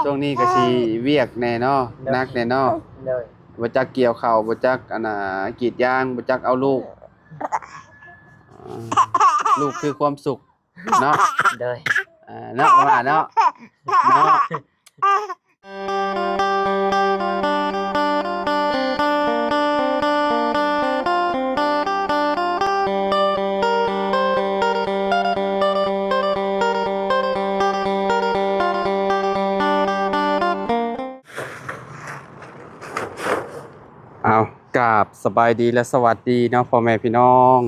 ช่วงนี้ก็สิเวียกแน่เนาะหนักแน่เนาะเลยบ่จักเกี่ยวข้าวบ่จักอันน่ะกรีดยางบ่จักเอาลูกลูกคือความสุขเนาะเลยเนาะว่าเนาะเนาะเอากราบสบายดีและสวัสดีเนาะพ่อแม่พี่น้อง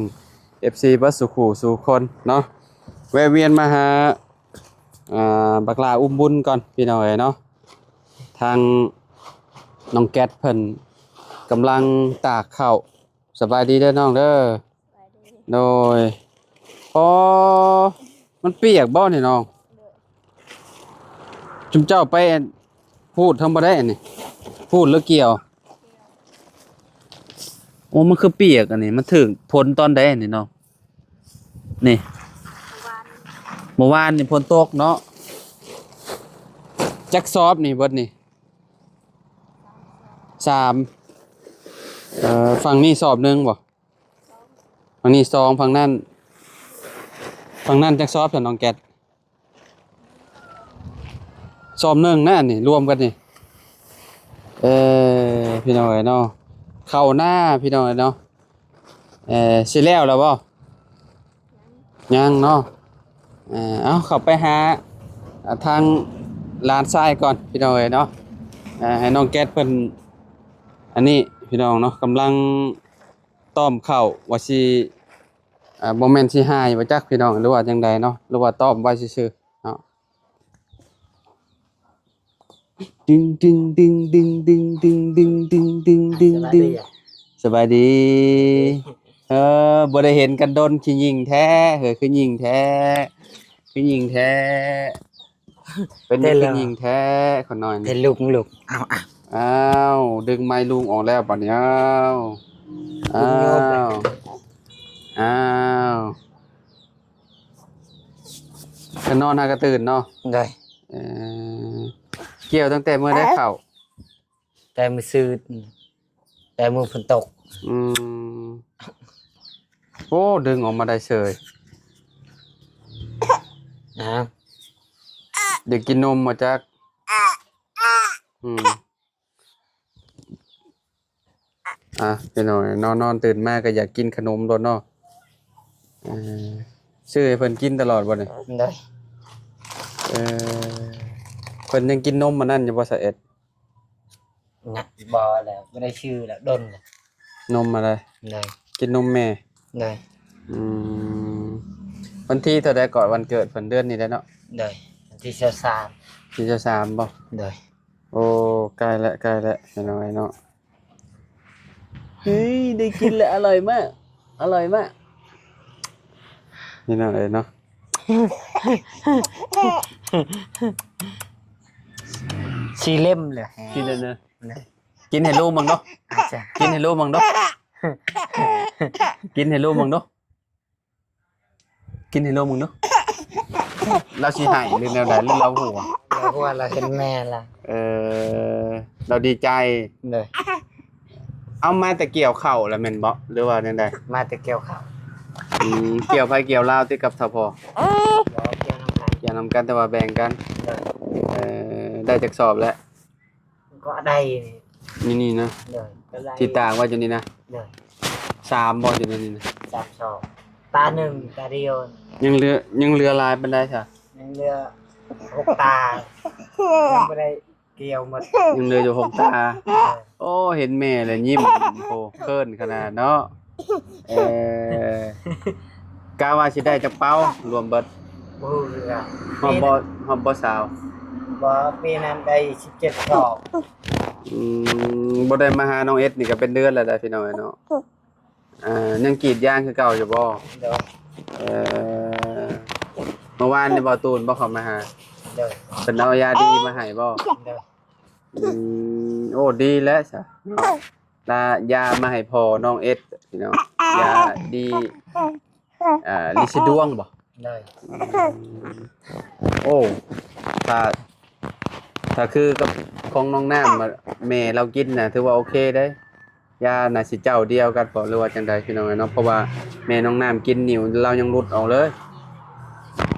FC บัสสุขูสู่คนเนาะแวะเวียนมาหาบักลาอุ้มบุญก่อนพี่น้องเอ้ยเนาะทางน้องแก๊สเพิ่นกำลังตากข้าวสบายดีเด้อน้องเด้อโดยพอมันเปียกบ่นี่น้องจุมเจ้าไปพูดทำบ่ได้นี่พูดแล้วเกี่ยวโอ้มันคือเปียกอันนี้มันถึงพ้นตอนใดนี่น้องนี่เมื่อวานนี่ฝนตกเนาะจักซอบนี่เบิดนี่3ฝั่งนี้สอบหนึ่งบ่ฝั่งนี้2ฝั่งนั้นจักซอบแต่น้องแก๊สสอบหนึ่งนะนี่รวมกันนี่พี่น้องเอ้ยเนาะเข้าหน้าพี่น้องเอ้ยเนาะสิแล้วบ่ยังเนาะเอาเข้าไปหาทางลานทรายก่อนพี่น้องเอ้ยเนาะให้น้องแก๊สเพิ่นอันนี้พี่น้องเนาะกำลังต้อมข้าวว่าสิบ่แม่นสิหายบ่จักพี่น้องหรือว่าจังใดเนาะหรือว่าต้อมไว้ซื่อๆเนาะดึงดึงดึงดึงดึงดึงดึงดึงดึงดึงดึงสบายดีบ่ได้เห็นกันดนขี้ยิงแท้คือยิงแท้คือยิงแท้เป็นคือยิงแท้ขอหน่อยเป็นลูกอ้าวดึงไม้ลุงออกแล้วบัดนี้อ้าวก็นอนหากระตื่นเนาะเลยเกี่ยวตั้งแต่เมื่อได้เข้าแต่มือซื้อแต่มือฝนตกโอ้ดึงออกมาได้เฉยเด็กกินนมมาจากพี่หน่อยนอนตื่นมาก็อยากกินขนมโดนเนาะซื้อให้เพิ่นกินตลอดบ่เนี่ยได้เพิ่นยังกินนมมานั่นอยู่บ่สะเอ็ดนะบ่แล้วไม่ได้ชื่อแล้วดนเลยนมอะไรได้กินนมแม่ได้วันที่เท่าใดก่อนวันเกิดเพิ่นเดือนนี้ได้เนาะได้วันที่3บ่ได้โอ้ใกล้แล้วพี่น้อยเนาะเฮ้ยได้กินแล้วอร่อยมากนี่น้อยเนาะชีเล่มเลยกินเด้อกินให้ลูกมึงเนาะกินให้ลูกมึงเนาะกินให้ลูกมึงเนาะกินให้ลูกมึงเนาะเราสิให้หรือแนวใดหรือเราหัวเราเห็นแม่ละเราดีใจเลยเอามาแต่เกี่ยวเข่าแล้วแม่นบ่หรือว่าจังได๋มาแต่เกี่ยวข้าวเกี่ยวไผเกี่ยวลาวติกับทพเกี่ยวนำกันแต่ว่าแบ่งกันได้จักสอบแล้วก็ได้นี่นะที่ตากว่าอยู่นี่นะ3บ่อยู่นี่นะ3 สอบตา1ตาเดียวยังเหลือลายปานใดซะยังเหลือ6 ตายังบ่ได้เกี่ยวหมดยังเหลืออยู่6 ตาโอ้เห็นแม่แล้วยิ้มโอ้เคิ้นขนาดเนาะกะว่าสิได้จักเป้ารวมเบิดบ่เรือฮอบบ่สาวบ่ปีนั้นได้17 สอบบ่ได้มาหาน้องเอสนี่ก็เป็นเดือนแล้วได้พี่น้องเนาะยังกรีดยางคือเก่าอยู่บ่เมื่อวานนี่บ่ตูนบ่เข้ามาหาเพิ่นเอายาดีมาให้บ่โอ้ดีแล้วซะเนาะยามาให้พ่อน้องเอสพี่น้องยาดีลิซิดวงบ่ได้โอ้ถ้า ถ้าคือกับของน้องน้ำแม่เรากินน่ะถือว่าโอเคได้ยาน่ะสิเจ้าเดียวกันบ่หรือว่าจังใดพี่น้องเนาะเพราะว่าแม่น้องน้ำกินนิ่วเรายังรุดออกเลย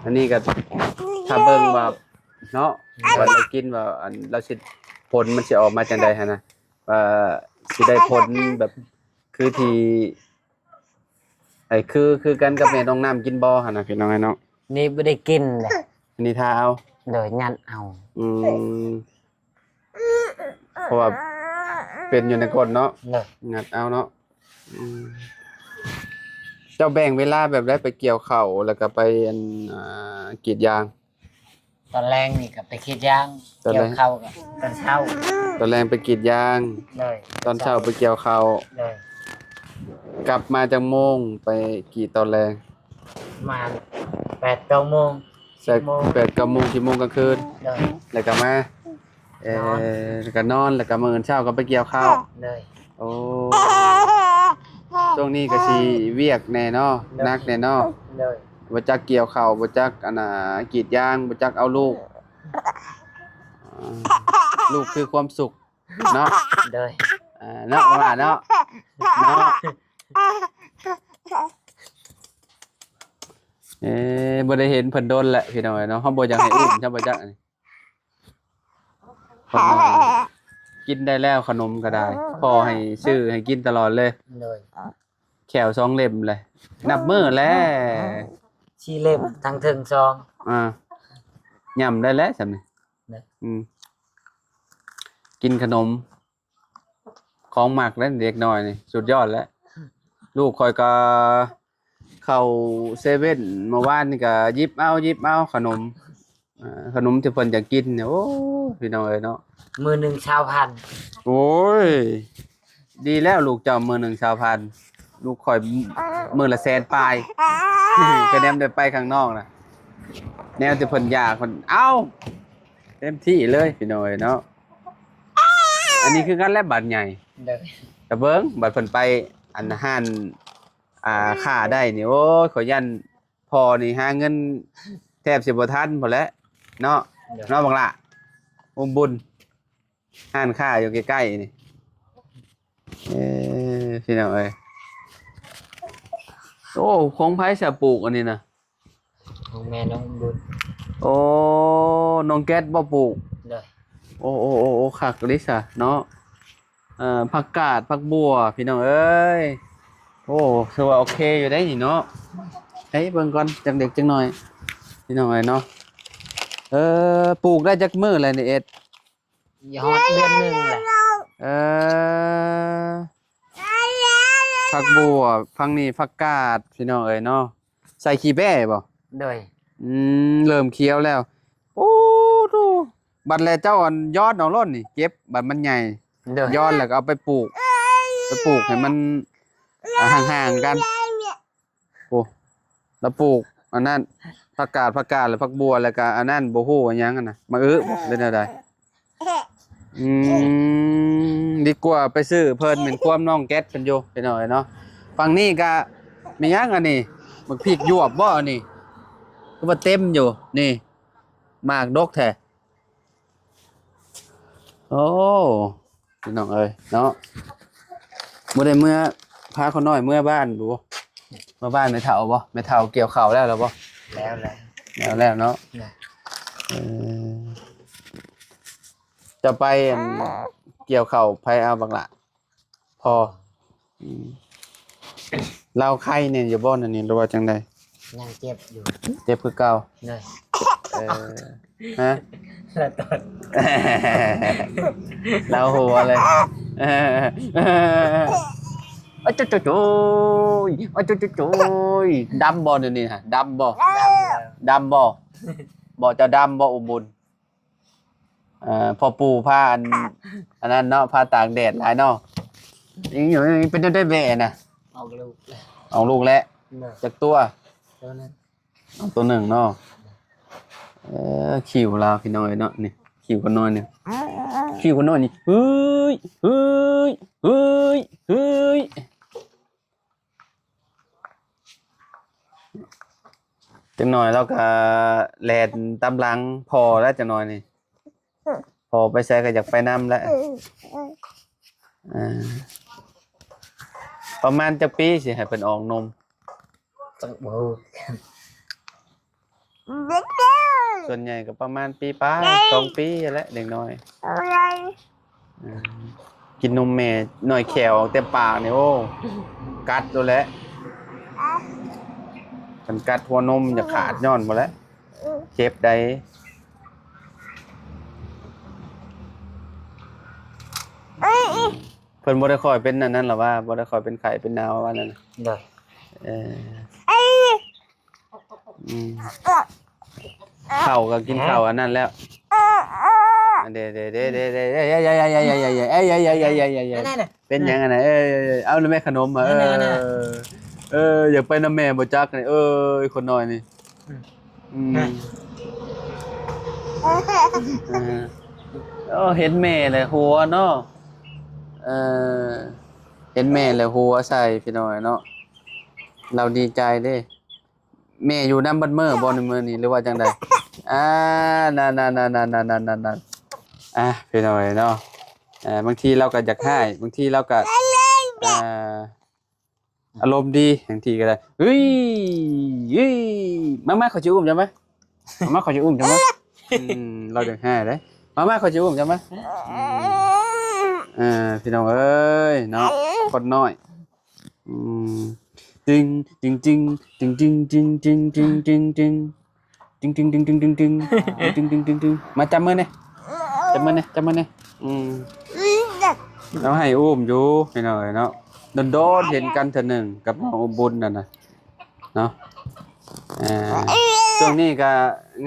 อันนี้ก็ถ้าเบิ่งว่าเนาะว่าเรากินว่าอันเราสิผลมันสิออกมาจังใดหั่นน่ะสิได้ผลแบบคือที่คือกันกับแม่น้องน้ำกินบ่หั่นน่ะพี่น้องเนาะ นี่ไม่ได้กินเลย อันนี้ทาเอา โดยยันเอา อืมเพราะว่าเป็นอยู่ในกฎเนาะ เลย งัดเอาเนาะอืมเจ้าแบ่งเวลาแบบได้ไปเกี่ยวข้าวแล้วก็ไปอันกรีดยาง ตอนแรงนี่กับไปคิดย่าง ตอนแร เกี่ย ง วเข้ากับตอนเช้า ตอนแรงไปกรีดยาง เลย ตอนเช้าไปเกี่ยวข้าว เลย กลับมาจากโมงไปกรีดตอนแรง มา8 โมง แต่ 10 โมง 8 9 โมง10 โมงกลางคืน เลย แล้วก็มาแล้วก็นอนแล้วก็มื้อเช้าก็ไปเกี่ยวข้าว เลย โอ้ช่วงนี้ก็สิเวียกแน่เนาะหนักแน่เนาะ เลย บ่จักเกี่ยวข้าวบ่จักอันน่ะกรีดยางบ่จักเอาลูกลูกคือความสุขเนาะ เลย เนาะว่าเนาะเนาะบ่ได้เห็นเพิ่นโดนแหละพี่น้องเนาะเฮาบ่อยากให้อุ้มใช่บ่จักอันนี้คนน้อยกินได้แล้วขนมก็ได้พ่อให้ซื้อให้กินตลอดเลย เลย แขว2เล่มเลยนับมื้อแล้ว ชีเล่มทั้งถึงซอง ย่ำได้แล้วซั่นนี่ นะ กินขนมของหมักแล้วเด็กน้อยนี่สุดยอดแล้วลูกคอยก็เข้าเซเว่นเมื่อวานนี่ก็หยิบเอาขนมขนมที่เพิ่นอยากกินเนี่ยโอ้พี่น้องเอ้ยเนาะ มือหนึ่งชาวพัน โอ้ยดีแล้วลูกเจ้ามื้อหนึง2,000ลูกคอยมื้อละ100,000ปลาย ก็แนมได้ไปข้างนอกน่ะแนวที่เพิ่นอยากเพิ่นเอาเต็มที่เลยพี่น้องเอ้ยเนาะอันนี้คือกันและบัตรใหญ่ เลย แต่เบิ่งบัดเพิ่นไปอันห้านค่าได้นี่โอ้ยขอยันพอนี่หาเงินแทบสิบ่ทันพุ่นแหล้วเนาะเนาะบักล่ะอุ้มบุญห้านค้าอยู่ใกล้ๆนี่พี่น้องเอ้ยโอ้ของไผสิปลูกอันนี้นะ ของแม่น้องบุญ โอ้น้องแก๊สบ่ปลูก เลย โอ้คักลิซะเนาะผักกาดผักบัวพี่น้องเอ้ยโอ้ถือว่าโอเคอยู่ได้นี่เนาะเฮ้ยเบิ่งก่อนจักเด็กจังหน่อยพี่น้องเอ้ยเนาะปลูกได้จักมื้อแล้วนี่เอ็ด ยอดเดือนหนึ่งแหละ เออผักบัวพังนี่ผักกาดพี่น้องเอ้ยเนาะใส่ขี้แบ้บ่ เลย เริ่มเคี้ยวแล้ว โอ้ดูบัดแลเจ้าอันยอดเอาล้นนี่เก็บบัดมันใหญ่ เลย ยอดแล้วก็เอาไปปลูกให้มันห่างๆกันโอ้แล้วปลูกอันนั้นผักกาดแล้วผักบัวแล้วก็อันนั้นบ่ฮู้ว่าหยังอันน่ะมาบ่เล่นอะไรดีกว่าไปซื้อเพิ่นเป็นความน้องแก๊สเพิ่นอยู่ไปหน่อยเนาะฝั่งนี้ก็มีหยังอันนี้บักพริกหยวบบ่อันนี้คือว่าเต็มอยู่นี่หมากดกแท้โอ้พี่น้องเอ้ยเนาะบ่ได้เมื่อพาเขาน้อยเมื่อบ้านดูมาบ้านไม่เฒ่าบ่ไม่เฒ่าเกี่ยวข้าวแล้วบ่ แล้วแหละ แล้วเนาะ นะ เออจะไปเกี่ยวข้าวไผเอาบักละพอเราไข่เนี่ยอยู่บ่นั่นนี่หรือว่าจังได๋ ยังเจ็บอยู่ เจ็บคือเก่า เลย เออฮะ แล้วตอน เราหัวเลยโอ้ยโอ้ยดำบ่เดี๋ยวนี้ฮะดำบ่ ดำแล้ว บ่จะดำบ่อุบุญพอปู่ผ้าอันนั้นเนาะผ้าตากแดดหลายเนาะยังอยู่เป็นได้แม่น่ะ ออกลูกแล้ว เอาลูกแล้ว เลย จากตัว ตัวนั้น เอาตัวหนึ่งเนาะขิวลาวพี่น้อยเนาะนี่ขิวกันน้อยเนี่ยขิวกันน้อยนี่เฮ้ยเฮ้ยเฮ้ยเฮ้ยจังหน่อยแล้วก็แลนตามหลังพอแล้วจังหน่อยนี่พอ อไปใช้ก็อยากไปนำแล้วอ่าประมาณจะปีสิให้เพิ่นออกนม ต้องบ่ ส่วนใหญ่ก็ประมาณปีป้าย2 ปีแหละเด็กน้อยอ่ากินนมแม่หน่อยแขวออกเต็มปากนี่โอ้กัดโดนแล้วมันกัดหัวนมจะขาดย้อนหมดแล้วเจ็บใดเพิ่นบ่ได้ค่อยเป็นอันนั้นหรอว่าบ่ได้ค่อยเป็นไข้เป็นหนาวว่านั่นน่ะ เลย เอออืมข้าวก็กินข้าวอันนั้นแล้วเด้เป็นยังไงนะเอาแล้วแม่ขนมมาอยากไปน้ำแม่บ่จักนี่คนน้อยนี่เห็นแม่เลยหัวเนาะเห็นแม่เลยหัวใส่พี่น้อยเนาะเราดีใจเด้แม่อยู่น้ำบัดเมื่อบ่ในมื้อนี้หรือว่าจังไดนั่นพี่น้อยเนาะบางทีเราก็อยากให้บางทีเราก็อารมณ์ดีบางทีก็ได้เฮ้ยมาขอจะอุ้มจังมั้ยมาขอจะอุ้มจังมั้ยเราอยากให้เด้มาขอจะอุ้มจังมั้ยพี่น้องเอ้ยเนาะคนน้อยจริงมาจับมือเนี่ยเราให้อุ้มอยู่พี่น้อยเนาะโดนเห็นกันเทื่อนึงกับน้องบุญนั่นน่ะเนาะช่วงนี้ก็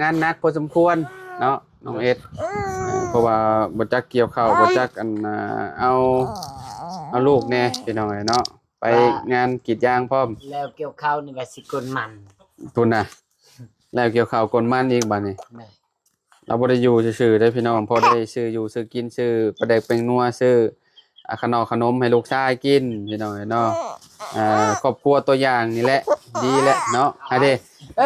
งานหนักพอสมควรเนาะน้องเอ็ดเพราะว่าบ่จักเกี่ยวข้าวบ่จักอันเอาลูกแน่พี่น้อยเนาะไปงานกรีดยางพร้อมแล้วเกี่ยวข้าวนี่ว่าสิกลมันพุ่นน่ะแล้วเกี่ยวข้าวกลมันอีกบัดนี้เราบ่ได้อยู่ซื่อๆได้พี่น้องพอได้ซื้ออยู่ซื้อกินซื้อปลาแดกเป็นนัวซื้อขนมให้ลูกชายกินพี่น้องเนาะครอบครัวตัวอย่างนี่แหละดีแหละเนาะให้เด้โ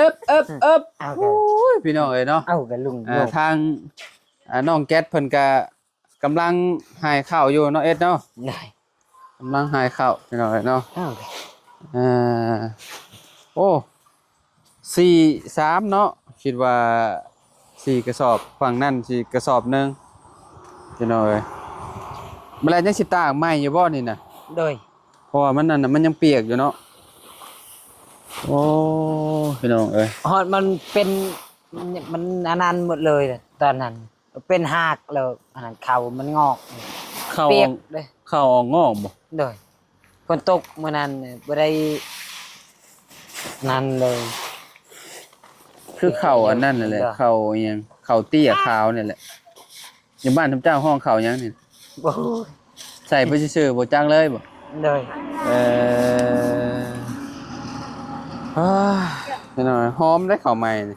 อ้ยพี่น้องเอ้ยเนาะเอากันลุงทางน้องแก๊สเพิ่นก็กำลังหายข้าวอยู่เนาะเอ็ดเนาะได้กำลังหายข้าวพี่น้องเอ้ยเนาะโอ้4-3เนาะคิดว่า4กระสอบฝั่งนั้น4กระสอบนึงพี่น้องเอ้ยเมื่อไรจังสิตากใหม่อยู่บ่นี่น่ะโดยเพราะว่ามันนั่นน่ะมันยังเปียกอยู่เนาะโอ้พี่น้องเอ้ยฮอดมันเป็นมันอันนั้นหมดเลยตอนนั้นเป็นหากแล้วอันนั้นเขามันงอกเปียกเลยเข้าออกงอกบ่โดยฝนตกมื้อนั้นบ่ได้นั่นเลยคือเข้าอันนั้นนั่นแหละเข้าอีหยังเข้าเตี้ยขาวนี่แหละอยู่บ้านท่านเจ้าห้องเข้าหยังนี่บ่ใส่ไปซื่อๆบ่จังเลยบ่เลยพี่น้อยหอมได้ข้าวใหม่นี่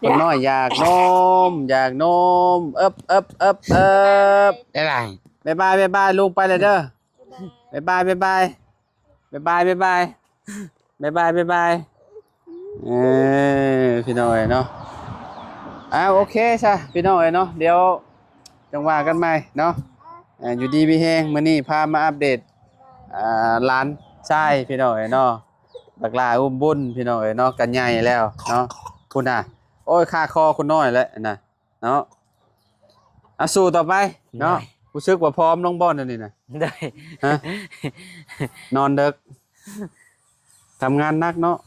คนน้อยอยากนมได้ไรบ๊ายบายลูกไปเลยเด้อบ๊ายบายพี่น้อยเนาะโอเคซะพี่น้อยเนาะเดี๋ยวจังว่ากันใหม่เนาะอยู่ดีมีแฮงมื้อนี้พามาอัปเดตร้านชายพี่น้อยเนาะบักลาอุ้มบุญพี่น้อยเนาะกันใหญ่แล้วเนาะพุ่นน่ะโอ้ยค่าคอคุณน้อยแล้วน่ะเนาะสู้ต่อไปเนาะรู้สึกว่าพร้อมน้องบอลนี่น่ะได้ฮะนอนดึกทำงานหนักเนาะ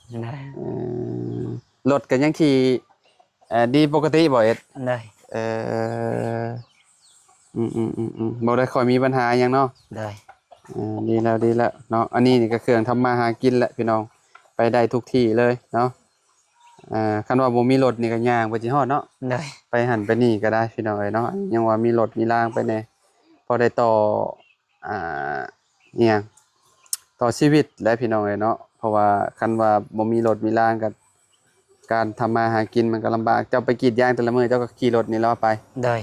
รถก็ยังขี่ดีปกติบ่เอ็ดได้บ่ได้ค่อยมีปัญหาหยังเนาะได้ดีแล้วเนาะอันนี้นี่ก็เครื่องทำมาหากินแหละพี่น้องไปได้ทุกที่เลยเนาะคันว่าบ่มีรถนี่ก็ย่างไปสิฮอดเนาะได้ไปหันไปนี่ก็ได้พี่น้องเอ้ยเนาะยังว่ามีรถมีรางไปแน่พอได้ต่อเนี่ยต่อชีวิตและพี่น้องเอ้ยเนาะเพราะว่าคันว่าบ่มีรถมีรางก็การทำมาหากินมันก็ลำบากเจ้าไปกรีดยางแต่ละมื้อเจ้าก็ขี่รถนี่ล้อไปได้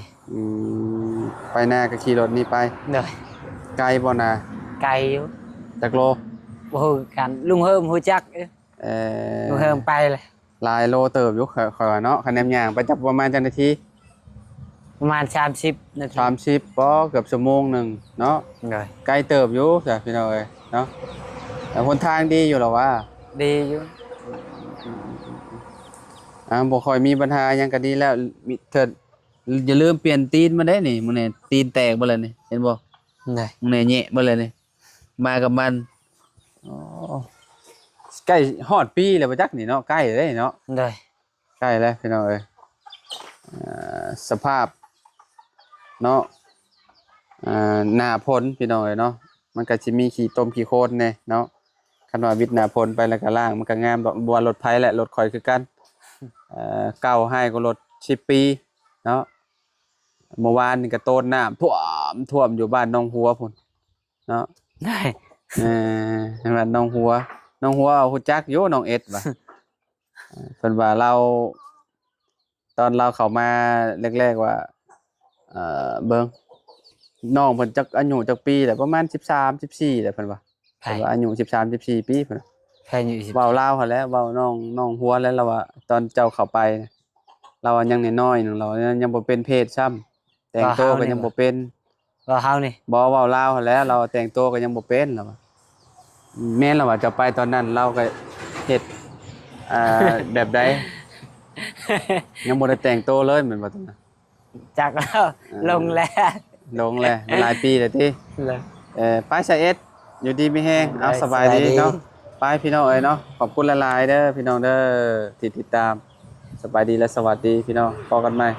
ไปหน้าก็ขี่รถนี่ไปได้ไกลบ่น่ะไกลอยู่จักโลบ่กันลุงเฮิมฮู้จักลุงเฮิมไปเลยหลายโลเติบอยู่ค่อยๆเนาะคะแนนย่างไปจับประมาณจักนาที ประมาณ30 นาที 30บ่เกือบชั่วโมงหนึงเนาะ เลย ไกลเติบอยู่จ้ะพี่น้องเอ้ยเนาะแต่หนทางดีอยู่หรอวะ ดีอยู่ บ่ค่อยมีปัญหาหยังก็ดีแล้วมีเถิดอย่าลืมเปลี่ยนตีนมาได้นี่มื้อนี้ตีนแตกเบ่เลยนี่เห็นบ่ เลย มื้อนี้แหยะเบ่เลยนี่มากับมันอ๋อใกล้ฮอดปีแล้วบ่จักนี่เนาะใกล้เลยเนาะ เลย ใกล้แล้วพี่น้องเอ้ยสภาพเนาะหน้าพ้นพี่น้องเอ้ยเนาะมันก็สิมีขี้ต้มขี้โคลนแน่เนาะคันว่าวิทย์หน้าพ้นไปแล้วก็ล้างมันก็งามดอกบัวรถไผและรถข่อยคือกันเก่าให้ก็รถ10 ปีเนาะเมื่อวานนี่ก็โตนน้ำท่วมอยู่บ้านน้องหัวพุ่นเนาะ เลย บ้านน้องหัวเอาฮู้จักอยู่น้องเอ็ดว่ะเพิ่นว่าเราตอนเราเข้ามาแรกๆว่าเบิ่งน้องเพิ่นจักอายุจักปีแหละประมาณ13 14แหละเพิ่นว่า ไผ่ เพิ่นว่าอายุ13 14ปีเพิ่นน่ะ ไผ่อยู่10 เว้าลาวหั่นแหละเว้าน้องหัวแล้วเราว่าตอนเจ้าเข้าไปน่ะเรายังน้อยๆหนึงเรายังบ่เป็นเพศซ้ำแต่งตัวก็ยังบ่เป็น ว่าเฮานี่ บ่เว้าลาวหั่นแหล้วเราแต่งตัวก็ยังบ่เป็นแล้วว่าแม่นแล้วว่าจะไปตอนนั้นเราก็เฮ็ดแบบใด ยังบ่ได้แต่งตัวเลยเหมือนว่าตอนนั้น จากแล้วลงแล้ว ลงแล้วหลายปีแล้วติ เลย ไปไสเอ็ดอยู่ดีมีแฮงเอาสบายดี สบายดี เนาะไปพี่น้องเอ้ยเนาะขอบคุณหลายๆเด้อพี่น้องเด้อที่ติดตามสบายดีและสวัสดีพี่น้องพบกันใหม่